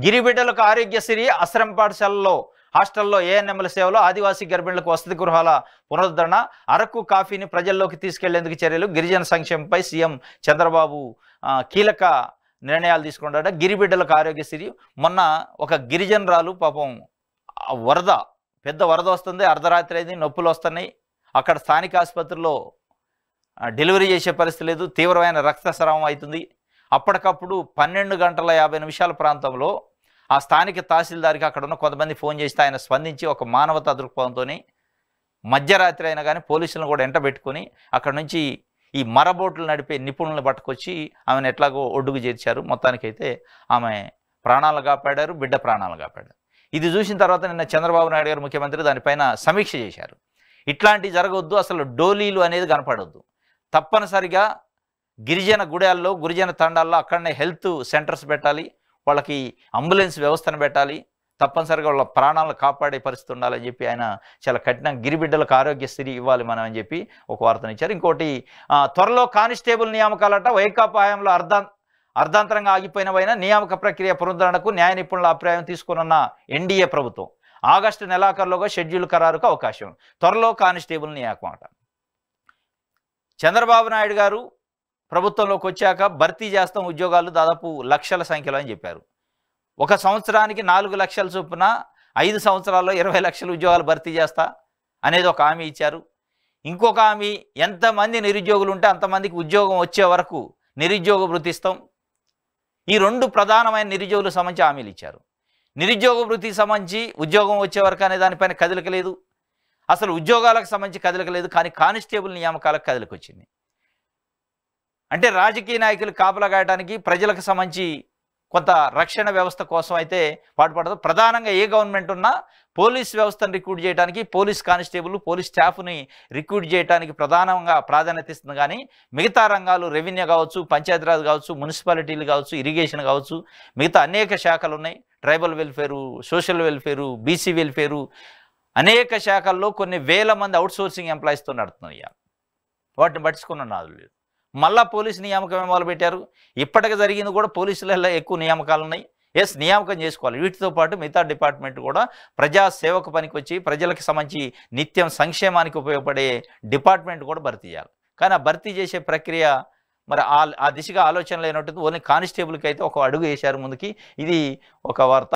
గిరిబిడ్డలకు ఆరోగ్యశ్రీ ఆశ్రమ పాఠశాలలో హాస్టల్లో ఏఎన్ఎంల సేవలో ఆదివాసీ గర్భిణులకు వసతి గృహాల పునరుద్ధరణ అరకు కాఫీని ప్రజల్లోకి తీసుకెళ్లేందుకు చర్యలు గిరిజన సంక్షేమంపై సీఎం చంద్రబాబు కీలక నిర్ణయాలు తీసుకున్నాడు. గిరిబిడ్డలకు ఆరోగ్యశ్రీ మొన్న ఒక గిరిజనరాలు పాపం వరద పెద్ద వరద వస్తుంది, అర్ధరాత్రి అయింది, నొప్పులు వస్తున్నాయి, అక్కడ స్థానిక ఆసుపత్రిలో డెలివరీ చేసే పరిస్థితి లేదు, తీవ్రమైన రక్తస్రావం అవుతుంది. అప్పటికప్పుడు 12 గంటల 50 నిమిషాల ప్రాంతంలో ఆ స్థానిక తహసీల్దార్కి అక్కడ ఉన్న కొంతమంది ఫోన్ చేస్తే ఆయన స్పందించి ఒక మానవతా దృక్పథంతో మధ్యరాత్రి అయినా కానీ పోలీసులను కూడా ఎంటబెట్టుకొని అక్కడ నుంచి ఈ మరబోట్లు నడిపే నిపుణులను పట్టుకొచ్చి ఆమెను ఎట్లాగో ఒడ్డుకు చేర్చారు. మొత్తానికైతే ఆమె ప్రాణాలు కాపాడారు, బిడ్డ ప్రాణాలు కాపాడారు. ఇది చూసిన తర్వాత నిన్న చంద్రబాబు నాయుడు గారు ముఖ్యమంత్రి దానిపైన సమీక్ష చేశారు. ఇట్లాంటివి జరగవద్దు, అసలు డోలీలు అనేది కనపడవద్దు, తప్పనిసరిగా గిరిజన గుడాల్లో గిరిజన తండాల్లో అక్కడనే హెల్త్ సెంటర్స్ పెట్టాలి, వాళ్ళకి అంబులెన్స్ వ్యవస్థను పెట్టాలి, తప్పనిసరిగా వాళ్ళ ప్రాణాలను కాపాడే పరిస్థితి ఉండాలని చెప్పి ఆయన చాలా కఠినంగా గిరిబిడ్డలకు ఆరోగ్యశ్రీ ఇవ్వాలి మనం అని చెప్పి ఒక వార్తనిచ్చారు. ఇంకోటి త్వరలో కానిస్టేబుల్ నియామకాలట వైకాపా హయాంలో అర్ధాంతరంగా ఆగిపోయినవైనా నియామక ప్రక్రియ పునరుద్ధరణకు న్యాయ నిపుణుల అభిప్రాయం తీసుకున్న ఎన్డీఏ ప్రభుత్వం ఆగస్టు నెలాఖరులోగా షెడ్యూల్ ఖరారుకు అవకాశం. త్వరలో కానిస్టేబుల్ నియామకం అట. చంద్రబాబు నాయుడు గారు ప్రభుత్వంలోకి వచ్చాక భర్తీ చేస్తాం ఉద్యోగాలు దాదాపు లక్షల సంఖ్యలో అని చెప్పారు. ఒక సంవత్సరానికి 4 లక్షల చొప్పున 5 సంవత్సరాల్లో 20 లక్షల ఉద్యోగాలు భర్తీ చేస్తా అనేది ఒక హామీ ఇచ్చారు. ఇంకొక హామీ ఎంతమంది నిరుద్యోగులు ఉంటే అంతమందికి ఉద్యోగం వచ్చే వరకు నిరుద్యోగ భృతి ఇస్తాం. ఈ 2 ప్రధానమైన నిరుద్యోగులకు సంబంధించి హామీలు ఇచ్చారు. నిరుద్యోగ భృతికి సంబంధించి ఉద్యోగం వచ్చే వరకు అనే దానిపైన కదలిక లేదు, అసలు ఉద్యోగాలకు సంబంధించి కదలిక లేదు. కానీ కానిస్టేబుల్ నియామకాలకు కదలిక వచ్చింది. అంటే రాజకీయ నాయకులు కాపలా కాయడానికి ప్రజలకు సంబంధించి కొంత రక్షణ వ్యవస్థ కోసం అయితే పాటుపడదు. ప్రధానంగా ఏ గవర్నమెంట్ ఉన్నా పోలీస్ వ్యవస్థను రిక్రూట్ చేయడానికి, పోలీస్ కానిస్టేబుల్ పోలీస్ స్టాఫ్ని రిక్రూట్ చేయడానికి ప్రధానంగా ప్రాధాన్యత ఇస్తుంది. కానీ మిగతా రంగాలు రెవెన్యూ కావచ్చు, పంచాయతీరాజ్ కావచ్చు, మున్సిపాలిటీలు కావచ్చు, ఇరిగేషన్ కావచ్చు, మిగతా అనేక శాఖలు ఉన్నాయి. Tribal welfare, social welfare, BC welfare, అనేక శాఖల్లో కొన్ని వేల మంది అవుట్సోర్సింగ్ ఎంప్లాయీస్తో నడుతున్నాయి. వాటిని పట్టించుకున్న నాదులు లేదు. మళ్ళా పోలీసు నియామకమే మొదలుపెట్టారు. ఇప్పటికి జరిగింది కూడా పోలీసులలో ఎక్కువ నియామకాలు ఉన్నాయి. ఎస్, నియామకం చేసుకోవాలి. వీటితో పాటు మిగతా డిపార్ట్మెంట్ కూడా ప్రజా సేవకు పనికి వచ్చి ప్రజలకు సంబంధించి నిత్యం సంక్షేమానికి ఉపయోగపడే డిపార్ట్మెంట్ కూడా భర్తీ చేయాలి. కానీ ఆ భర్తీ చేసే ప్రక్రియ మరి ఆ దిశగా ఆలోచన లేనట్టు ఓన్లీ కానిస్టేబుల్కి అయితే ఒక అడుగు వేశారు ముందుకి. ఇది ఒక వార్త.